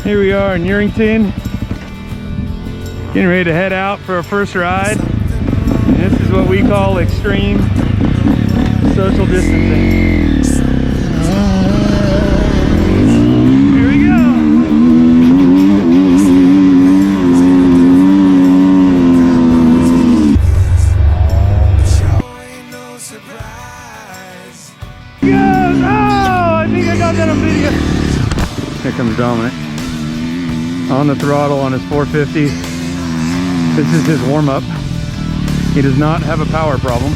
Here we are in Urington, getting ready to head out for our first ride. And this is what we call extreme social distancing. Here we go. Yes! Oh, I think I got that on video. Here comes Dominic on the throttle on his 450. This is his warm-up. He does not have a power problem.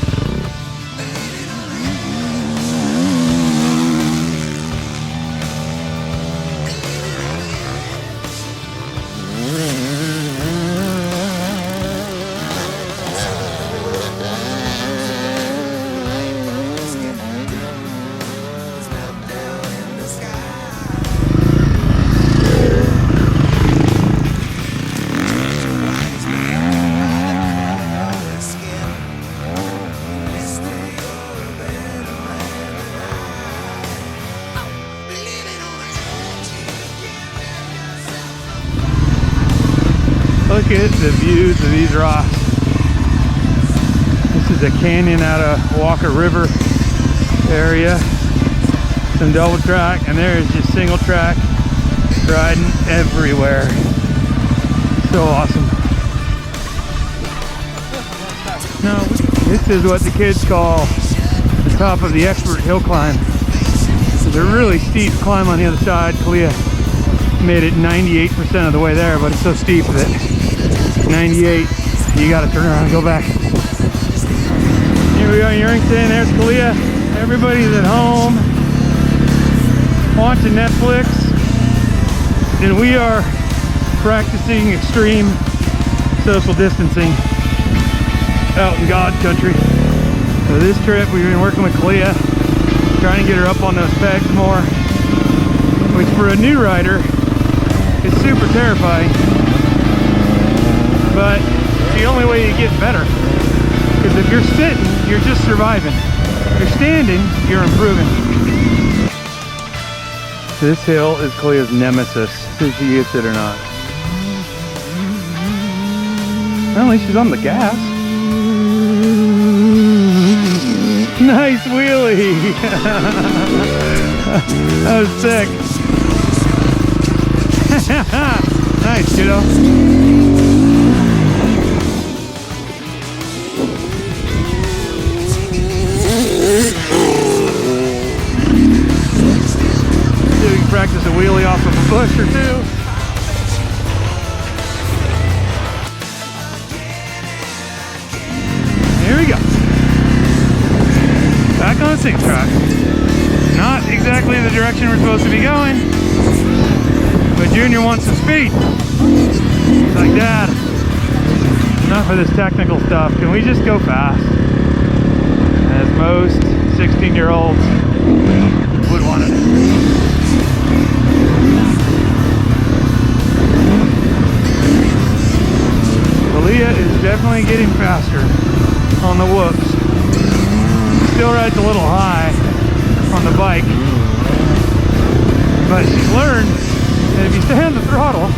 Look at the views of these rocks. This is a canyon out of Walker River area. Some double track, and there is just single track riding everywhere. So awesome. Now, this is what the kids call the top of the expert hill climb. It's a really steep climb on the other side. Kalia made it 98% of the way there, but it's so steep that 98, you gotta turn around and go back. Here we are in Urington. There's Kalia. Everybody's at home watching Netflix, and we are practicing extreme social distancing out in God country. So this trip we've been working with Kalia, trying to get her up on those pegs more, which for a new rider is super terrifying. But it's the only way you get better. Because if you're sitting, you're just surviving. If you're standing, you're improving. This hill is Kalia's nemesis, if she gets it or not. Well, at least she's on the gas. Nice wheelie! That was sick. Nice, kiddo. See if we can practice a wheelie off of a bush or two. Here we go. Back on the sink track. Not exactly the direction we're supposed to be going, but Junior wants some speed. It's like, Dad, enough of this technical stuff. Can we just go fast? As most 16-year-olds would want it. Kalia is definitely getting faster on the whoops. Still rides a little high on the bike, but she's learned that if you stay on the throttle,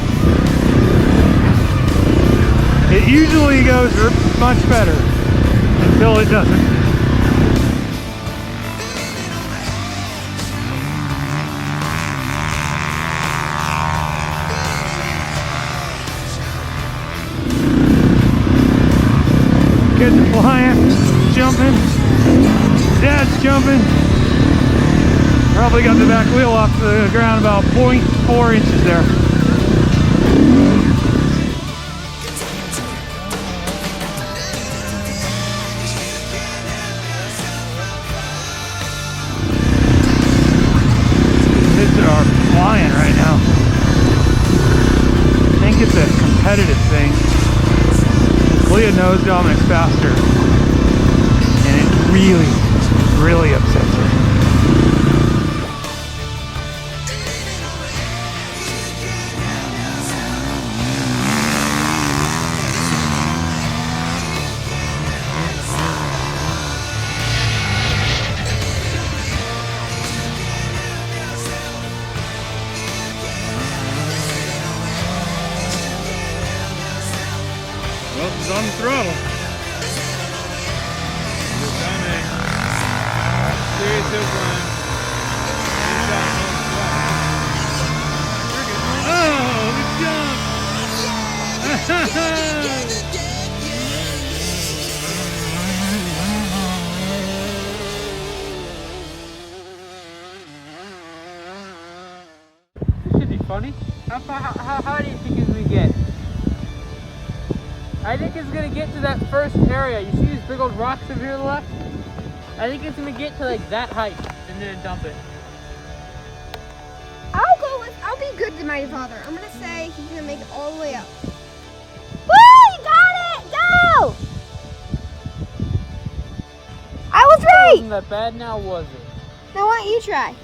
it usually goes much better until it doesn't. Kids are flying, jumping, Dad's jumping. Probably got the back wheel off the ground about 0.4 inches there. Kids are flying right now. I think it's a competitive thing. Kalia knows Dominic's faster, and it really upsets her. throttle. We're coming. Serious hill climb. Oh, the jump! This should be funny. How high do you think it's gonna get? I think it's gonna get to that first area. You see these big old rocks over here to the left? I think it's gonna get to like that height and then dump it. I'll be good to my father. I'm gonna say he's gonna make it all the way up. Woo! You got it! Go! I was right! Wasn't that bad now, was it? Now why don't you try?